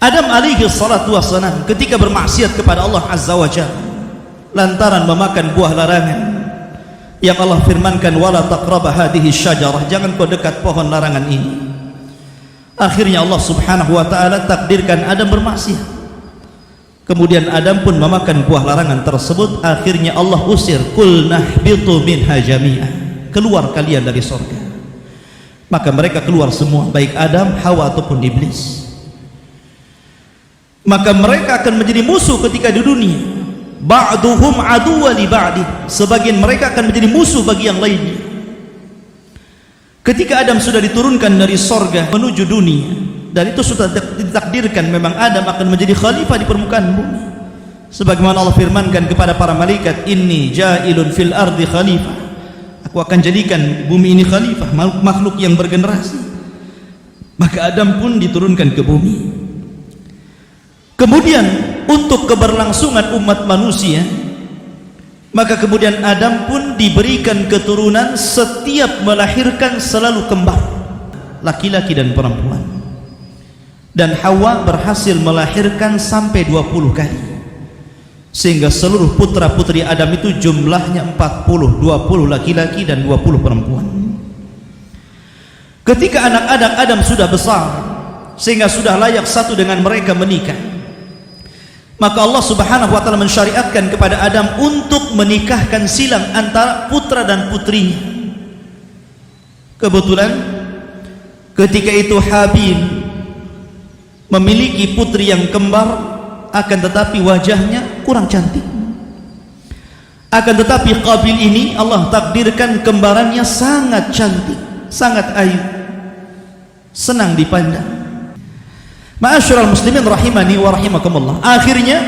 Adam alaihi salatu wassalam ketika bermaksiat kepada Allah azza wa jalla lantaran memakan buah larangan yang Allah firmankan, wala taqraba hadhihi syajarah, jangan kau dekat pohon larangan ini. Akhirnya Allah subhanahu wa ta'ala takdirkan Adam bermaksiat, kemudian Adam pun memakan buah larangan tersebut. Akhirnya Allah usir, qul nahbitu minha jami'ah, keluar kalian dari surga. Maka mereka keluar semua, baik Adam, Hawa ataupun iblis. Maka mereka akan menjadi musuh ketika di dunia. Ba'duhum aduwwa li ba'di, sebagian mereka akan menjadi musuh bagi yang lainnya. Ketika Adam sudah diturunkan dari sorga menuju dunia, dan itu sudah ditakdirkan memang Adam akan menjadi khalifah di permukaan bumi, sebagaimana Allah firmankan kepada para malaikat, inni ja'ilun fil ardi khalifah, aku akan jadikan bumi ini khalifah, makhluk yang bergenerasi. Maka Adam pun diturunkan ke bumi. Kemudian untuk keberlangsungan umat manusia, maka kemudian Adam pun diberikan keturunan, setiap melahirkan selalu kembar, laki-laki dan perempuan. Dan Hawa berhasil melahirkan sampai 20 kali, sehingga seluruh putra putri Adam itu jumlahnya 40, 20 laki-laki dan 20 perempuan. Ketika anak-anak Adam sudah besar sehingga sudah layak satu dengan mereka menikah, maka Allah subhanahu wa ta'ala mensyariatkan kepada Adam untuk menikahkan silang antara putra dan putrinya. Kebetulan ketika itu Habil memiliki putri yang kembar, akan tetapi wajahnya kurang cantik. Akan tetapi Qabil ini Allah takdirkan kembarannya sangat cantik, sangat ayu, senang dipandang. Ma'asyiral muslimin rahimani wa rahimakumullah. Akhirnya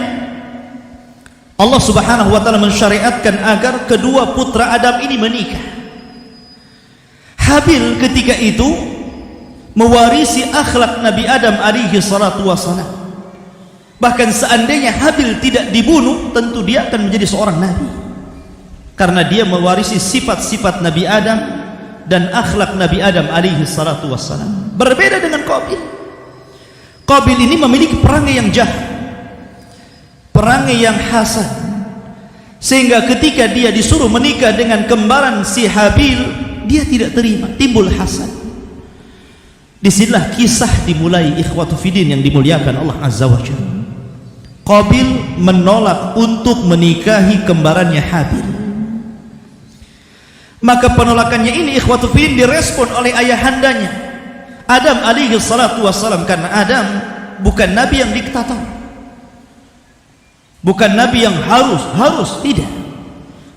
Allah subhanahu wa ta'ala mensyariatkan agar kedua putra Adam ini menikah. Habil ketika itu mewarisi akhlak Nabi Adam alaihi salatu wassalam. Bahkan seandainya Habil tidak dibunuh, tentu dia akan menjadi seorang nabi, karena dia mewarisi sifat-sifat Nabi Adam dan akhlak Nabi Adam alaihi salatu wassalam. Berbeda dengan Qabil. Qabil ini memiliki perangai yang jahat, perangai yang hasad, sehingga ketika dia disuruh menikah dengan kembaran si Habil, dia tidak terima, timbul hasad. Disinilah kisah dimulai, ikhwatu fiddin yang dimuliakan Allah azza wa jalla. Qabil menolak untuk menikahi kembarannya Habil. Maka penolakannya ini, ikhwatu fiddin, direspon oleh ayahandanya Adam alaihi salatu wassalam, karena Adam bukan nabi yang diktator, bukan nabi yang harus, tidak.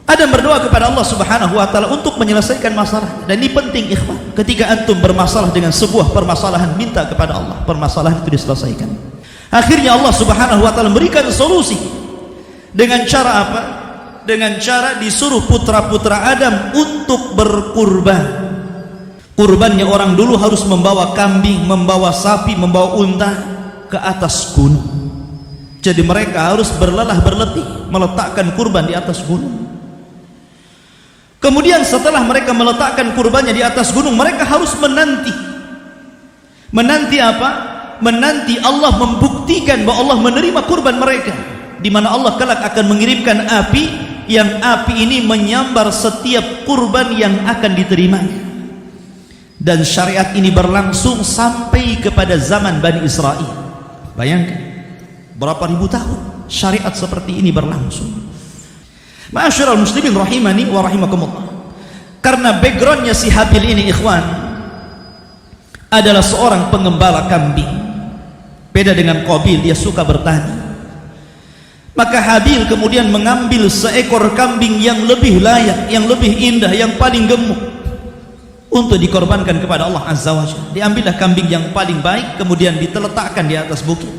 Adam berdoa kepada Allah subhanahu wa ta'ala untuk menyelesaikan masalah. Dan ini penting ikhwan, ketika antum bermasalah dengan sebuah permasalahan, minta kepada Allah permasalahan itu diselesaikan. Akhirnya Allah subhanahu wa ta'ala memberikan solusi. Dengan cara apa? Dengan cara disuruh putra-putra Adam untuk berkurban. Kurbannya orang dulu harus membawa kambing, membawa sapi, membawa unta ke atas gunung. Jadi mereka harus berlelah berletih meletakkan kurban di atas gunung. Kemudian setelah mereka meletakkan kurbannya di atas gunung, mereka harus menanti. Menanti apa? Menanti Allah membuktikan bahwa Allah menerima kurban mereka, di mana Allah kelak akan mengirimkan api, yang api ini menyambar setiap kurban yang akan diterimanya. Dan syariat ini berlangsung sampai kepada zaman Bani Israel. Bayangkan berapa ribu tahun syariat seperti ini berlangsung. Ma'asyiral muslimin rahimani wa rahimakumullah. Karena backgroundnya si Habil ini ikhwan adalah seorang pengembala kambing, beda dengan Qabil, dia suka bertani. Maka Habil kemudian mengambil seekor kambing yang lebih layak, yang lebih indah, yang paling gemuk untuk dikorbankan kepada Allah azza wa jalla. Diambillah kambing yang paling baik, kemudian diletakkan di atas bukit.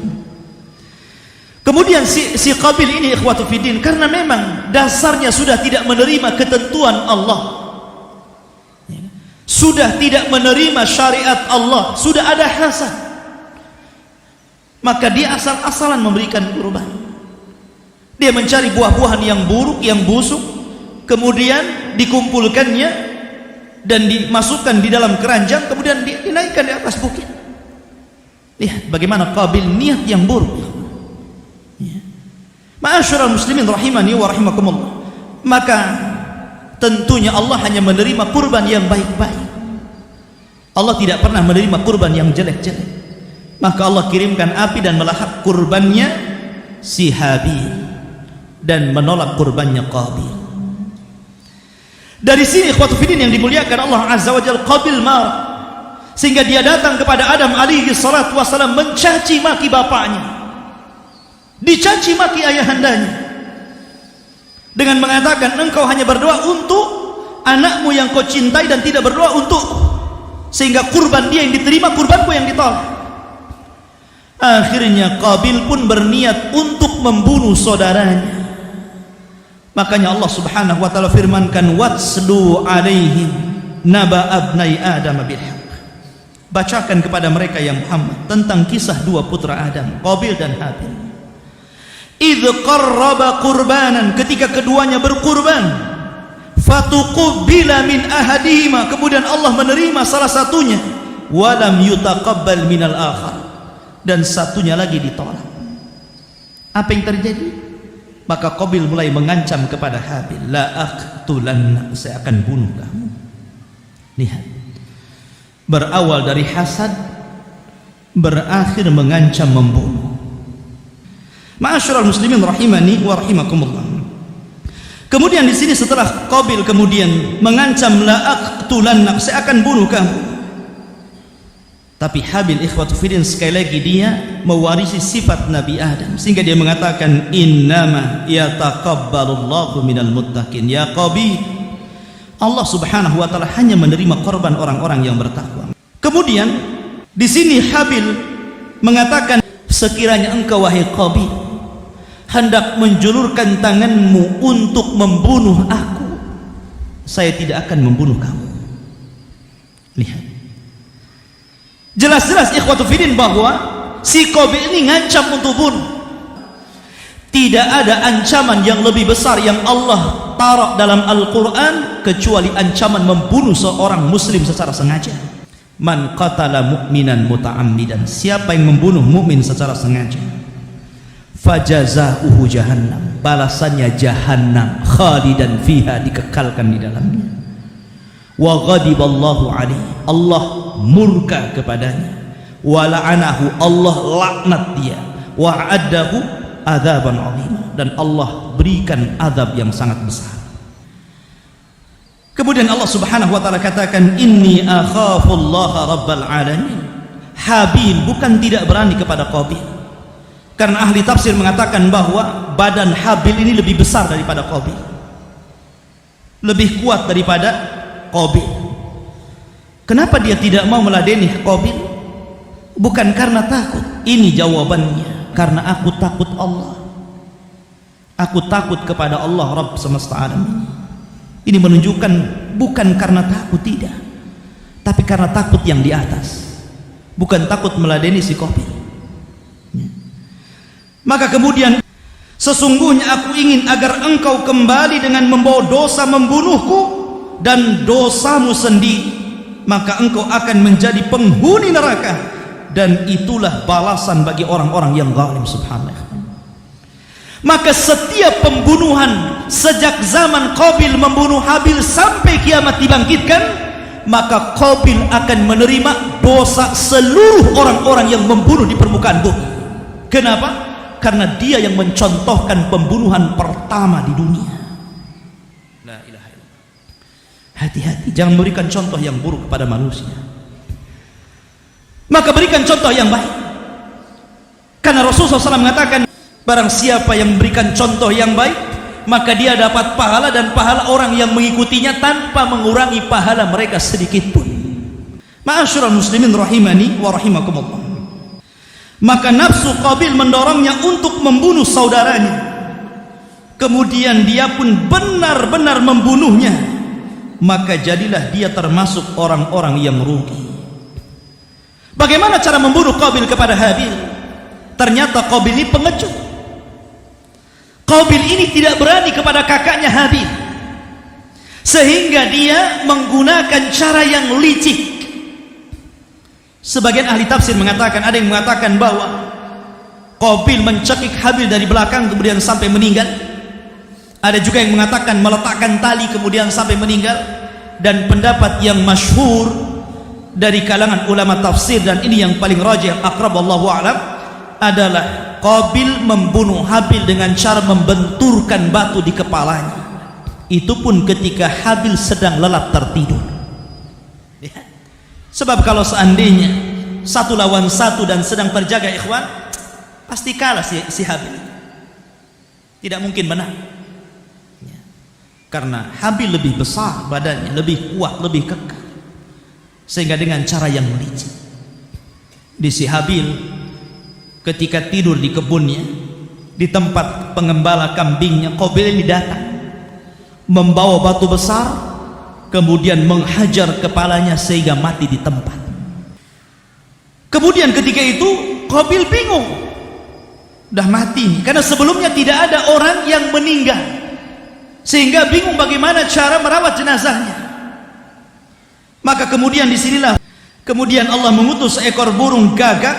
Kemudian si Qabil ini ikhwatu fiddin, karena memang dasarnya sudah tidak menerima ketentuan Allah, sudah tidak menerima syariat Allah, sudah ada hasad, maka dia asal-asalan memberikan kurban. Dia mencari buah-buahan yang buruk, yang busuk, kemudian dikumpulkannya dan dimasukkan di dalam keranjang, kemudian dinaikkan di atas bukit. Lihat bagaimana Qabil niat yang buruk. Ya. Ma'asyiral muslimin rahimani wa rahimakumullah. Maka tentunya Allah hanya menerima kurban yang baik-baik. Allah tidak pernah menerima kurban yang jelek-jelek. Maka Allah kirimkan api dan melahap kurbannya si Habil dan menolak kurbannya Qabil. Dari sini ikhwatu fiddin yang dimuliakan Allah Azza wa Jalla, Qabil marah sehingga dia datang kepada Adam alaihi salatu wasalam mencaci maki bapaknya, dicaci maki ayahandanya dengan mengatakan, engkau hanya berdoa untuk anakmu yang kau cintai dan tidak berdoa untukku, sehingga kurban dia yang diterima, kurbanku yang ditolak. Akhirnya Qabil pun berniat untuk membunuh saudaranya. Makanya Allah Subhanahu wa taala firmankan, watslu alaihim naba abnai adam bil haqq. Bacakan kepada mereka ya Muhammad tentang kisah dua putra Adam, Qabil dan Habil. Idz qarraba qurbanan, ketika keduanya berkurban, fatuqbila min ahadihima, kemudian Allah menerima salah satunya, walam yutaqabbal minal akhar, dan satunya lagi ditolak. Apa yang terjadi? Maka Qabil mulai mengancam kepada Habil, la aqtulanna, saya akan bunuh kamu. Lihat, berawal dari hasad, berakhir mengancam membunuh. Ma'asyiral muslimin rahimani wa rahimakumullah. Kemudian di sini setelah Qabil kemudian mengancam, la aqtulanna, saya akan bunuh kamu. Tapi Habil ikhwatu fiddin sekali lagi dia mewarisi sifat Nabi Adam, sehingga dia mengatakan, innama yataqabbalullahu minal muttaqin. Ya Qabil, Allah Subhanahu wa taala hanya menerima korban orang-orang yang bertakwa. Kemudian di sini Habil mengatakan, sekiranya engkau wahai Qabil hendak menjulurkan tanganmu untuk membunuh aku, saya tidak akan membunuh kamu. Lihat, jelas-jelas ikhwatu fiddin bahwa si Qabil ini ngancam untuk bunuh. Tidak ada ancaman yang lebih besar yang Allah taruh dalam Al-Quran kecuali ancaman membunuh seorang muslim secara sengaja. Man qatala mu'minan muta'ammidan, siapa yang membunuh mukmin secara sengaja, fajazaohu jahannam, balasannya jahannam, khalidan fiha, dikekalkan di dalamnya. Wa ghadiballahu alaihi, Allah murka kepadanya. Wa la'anahu, Allah laknat dia. Wa a'addahu adzaban 'azima, dan Allah berikan azab yang sangat besar. Kemudian Allah Subhanahu wa taala katakan, inni akhafullaha rabbal alamin. Habil bukan tidak berani kepada Qabil, karena ahli tafsir mengatakan bahwa badan Habil ini lebih besar daripada Qabil, lebih kuat daripada Qabil. Kenapa dia tidak mau meladeni Qabil? Bukan karena takut, ini jawabannya, karena aku takut Allah. Aku takut kepada Allah Rabb semesta alam ini. Ini menunjukkan bukan karena takut, tidak, tapi karena takut yang di atas, bukan takut meladeni si Qabil. Maka kemudian, sesungguhnya aku ingin agar engkau kembali dengan membawa dosa membunuhku dan dosamu sendiri, maka engkau akan menjadi penghuni neraka, dan itulah balasan bagi orang-orang yang zalim. Subhanallah. Maka setiap pembunuhan sejak zaman Qabil membunuh Habil sampai kiamat dibangkitkan, maka Qabil akan menerima dosa seluruh orang-orang yang membunuh di permukaan bumi. Kenapa? Karena dia yang mencontohkan pembunuhan pertama di dunia. La ilaha illallah. Hati-hati, jangan memberikan contoh yang buruk kepada manusia, maka berikan contoh yang baik. Karena Rasulullah SAW mengatakan, barang siapa yang memberikan contoh yang baik, maka dia dapat pahala dan pahala orang yang mengikutinya tanpa mengurangi pahala mereka sedikit pun. Ma'asyiral muslimin rahimani wa rahimakumullah. Maka nafsu Qabil mendorongnya untuk membunuh saudaranya. Kemudian dia pun benar-benar membunuhnya. Maka jadilah dia termasuk orang-orang yang rugi. Bagaimana cara membunuh Qabil kepada Habil? Ternyata Qabil ini pengecut. Qabil ini tidak berani kepada kakaknya Habil, sehingga dia menggunakan cara yang licik. Sebagian ahli tafsir mengatakan, ada yang mengatakan bahwa Qabil mencekik Habil dari belakang kemudian sampai meninggal. Ada juga yang mengatakan meletakkan tali kemudian sampai meninggal. Dan pendapat yang masyhur dari kalangan ulama tafsir, dan ini yang paling rajih, aqrab wallahu a'lam, adalah Qabil membunuh Habil dengan cara membenturkan batu di kepalanya. Itu pun ketika Habil sedang lelap tertidur. Sebab kalau seandainya 1 lawan 1 dan sedang terjaga ikhwan, pasti kalah si Habil. Tidak mungkin menang. Karena Habil lebih besar badannya, lebih kuat, lebih kekal. Sehingga dengan cara yang licik. Di si Habil ketika tidur di kebunnya, di tempat pengembala kambingnya, Qabil ini datang membawa batu besar, kemudian menghajar kepalanya sehingga mati di tempat. Kemudian ketika itu Qabil bingung, udah mati karena sebelumnya tidak ada orang yang meninggal, sehingga bingung bagaimana cara merawat jenazahnya. Maka kemudian disinilah kemudian Allah mengutus seekor burung gagak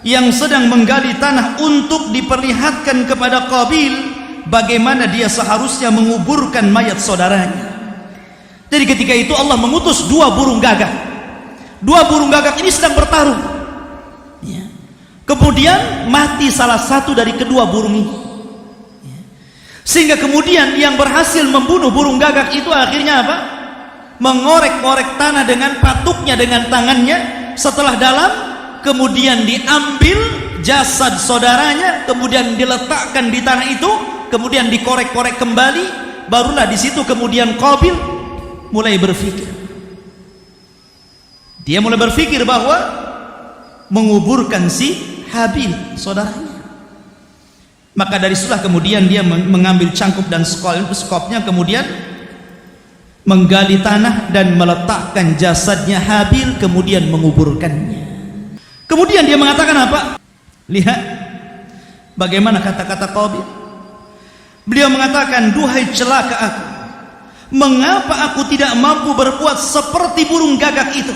yang sedang menggali tanah untuk diperlihatkan kepada Qabil bagaimana dia seharusnya menguburkan mayat saudaranya. Jadi ketika itu Allah mengutus 2 burung gagak. 2 burung gagak ini sedang bertarung. Ya. Kemudian mati salah satu dari kedua burung ini. Ya. Sehingga kemudian yang berhasil membunuh burung gagak itu akhirnya apa? Mengorek-orek tanah dengan patuknya dengan tangannya. Setelah dalam, kemudian diambil jasad saudaranya, kemudian diletakkan di tanah itu, kemudian dikorek-korek kembali. Barulah di situ kemudian Qabil mulai berpikir. Dia mulai berpikir bahwa menguburkan si Habil saudaranya. Maka dari situlah kemudian dia mengambil cangkuk dan skopnya, kemudian menggali tanah dan meletakkan jasadnya Habil, kemudian menguburkannya. Kemudian dia mengatakan apa? Lihat bagaimana kata-kata Qabil. Beliau mengatakan, duhai celaka aku, mengapa aku tidak mampu berbuat seperti burung gagak itu,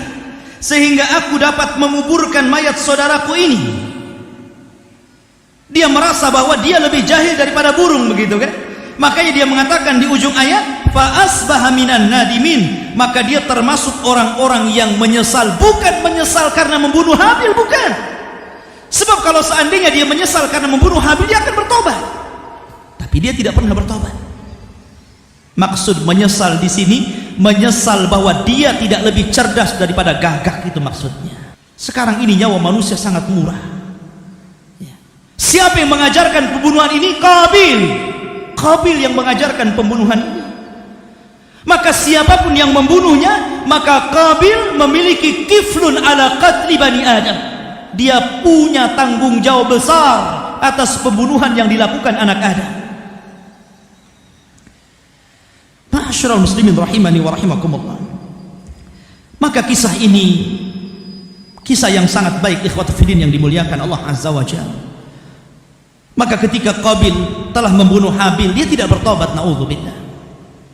sehingga aku dapat menguburkan mayat saudaraku ini. Dia merasa bahwa dia lebih jahil daripada burung, begitu kan? Makanya dia mengatakan di ujung ayat, fa asbaha minan nadimin, maka dia termasuk orang-orang yang menyesal. Bukan menyesal karena membunuh Habil, bukan. Sebab kalau seandainya dia menyesal karena membunuh Habil, dia akan bertobat. Tapi dia tidak pernah bertobat. Maksud menyesal di sini, menyesal bahwa dia tidak lebih cerdas daripada gagak, itu maksudnya. Sekarang ini nyawa manusia sangat murah. Ya. Siapa yang mengajarkan pembunuhan ini? Qabil. Qabil yang mengajarkan pembunuhan ini. Maka siapapun yang membunuhnya, maka Qabil memiliki kiflun ala qatli bani Adam. Dia punya tanggung jawab besar atas pembunuhan yang dilakukan anak Adam. Ma'asyiral muslimin rahimani wa rahimakumullah. Maka kisah ini kisah yang sangat baik, ikhwatu fillah yang dimuliakan Allah azza wa jalla. Maka ketika Qabil telah membunuh Habil, dia tidak bertobat, naudzubillah.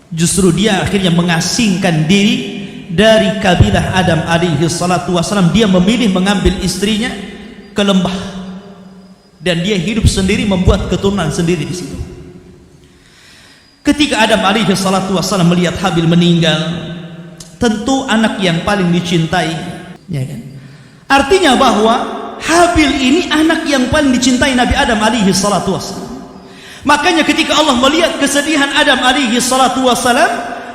Justru dia akhirnya mengasingkan diri dari kabilah Adam alaihi salatu wasalam. Dia memilih mengambil istrinya ke lembah dan dia hidup sendiri, membuat keturunan sendiri di situ. Ketika Adam alaihi salatu wassalam melihat Habil meninggal, tentu anak yang paling dicintai, ya kan? Artinya bahwa Habil ini anak yang paling dicintai Nabi Adam alaihi salatu wassalam. Makanya ketika Allah melihat kesedihan Adam alaihi salatu wassalam,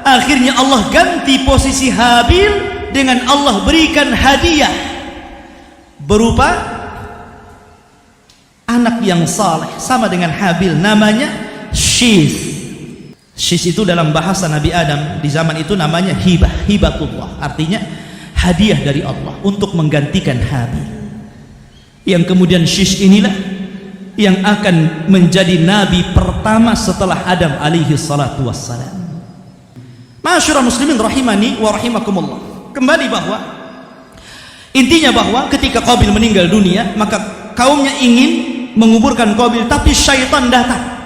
akhirnya Allah ganti posisi Habil dengan Allah berikan hadiah berupa anak yang saleh sama dengan Habil, namanya Syith. Syith itu dalam bahasa Nabi Adam di zaman itu namanya hibah, hibatullah, artinya hadiah dari Allah untuk menggantikan Habil. Yang kemudian Syith inilah yang akan menjadi nabi pertama setelah Adam alaihi salatu wassalam. Ma'asyiral muslimin rahimani wa rahimakumullah. Kembali bahwa intinya bahwa ketika Qabil meninggal dunia, maka kaumnya ingin menguburkan Qabil, tapi syaitan datang.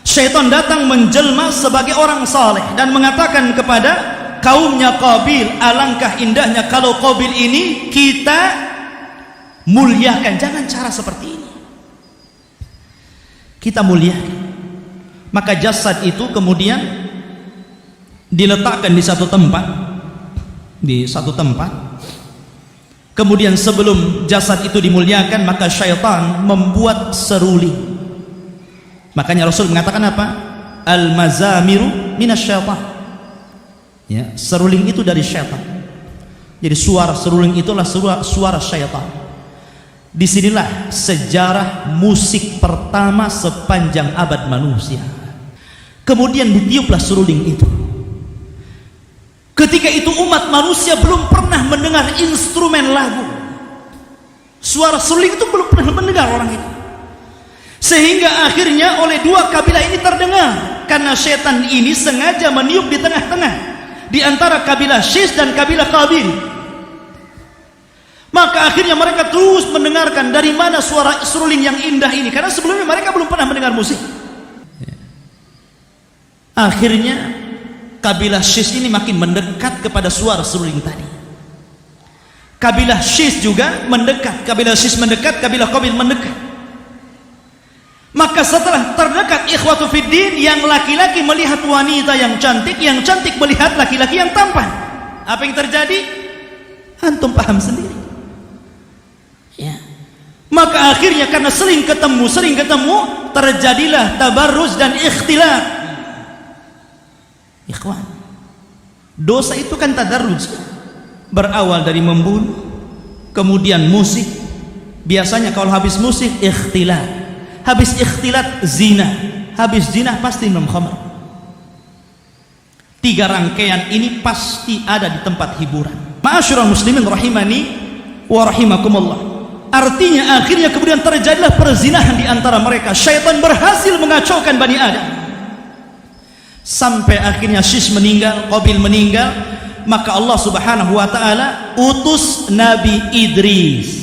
Syaitan datang menjelma sebagai orang saleh dan mengatakan kepada kaumnya Qabil, alangkah indahnya kalau Qabil ini kita muliakan. Jangan cara seperti ini, kita muliakan. Maka jasad itu kemudian diletakkan di satu tempat, kemudian sebelum jasad itu dimuliakan, maka syaitan membuat seruling. Makanya Rasul mengatakan apa? Al-mazamiru minasyaitan. Ya, seruling itu dari syaitan. Jadi suara seruling itulah suara syaitan. Disinilah sejarah musik pertama sepanjang abad manusia. Kemudian ditiuplah seruling itu. Ketika itu umat manusia belum pernah mendengar instrumen lagu. Suara seruling itu belum pernah mendengar orang itu. Sehingga akhirnya oleh dua kabilah ini terdengar, karena setan ini sengaja meniup di tengah-tengah, di antara kabilah Syis dan kabilah Qabil. Maka akhirnya mereka terus mendengarkan dari mana suara seruling yang indah ini, karena sebelumnya mereka belum pernah mendengar musik. Akhirnya kabilah Syis ini makin mendekat kepada suara seruling tadi. Kabilah Syis juga mendekat, kabilah Syis mendekat, kabilah Qabil mendekat. Maka setelah terdekat ikhwatu fiddin, yang laki-laki melihat wanita yang cantik melihat laki-laki yang tampan. Apa yang terjadi? Antum paham sendiri. Ya. Maka akhirnya karena sering ketemu, terjadilah tabarruz dan ikhtilat. Ikhwan, dosa itu kan tadarruj, berawal dari membunuh, kemudian musik. Biasanya kalau habis musik ikhtilat, habis ikhtilat zina, habis zina pasti minum khamr. 3 rangkaian ini pasti ada di tempat hiburan. Ma'asyiral muslimin rahimani wa rahimakumullah. Artinya akhirnya kemudian terjadilah perzinahan di antara mereka. Syaitan berhasil mengacaukan Bani Adam. Sampai akhirnya Syis meninggal, Qabil meninggal. Maka Allah subhanahu wa ta'ala utus Nabi Idris.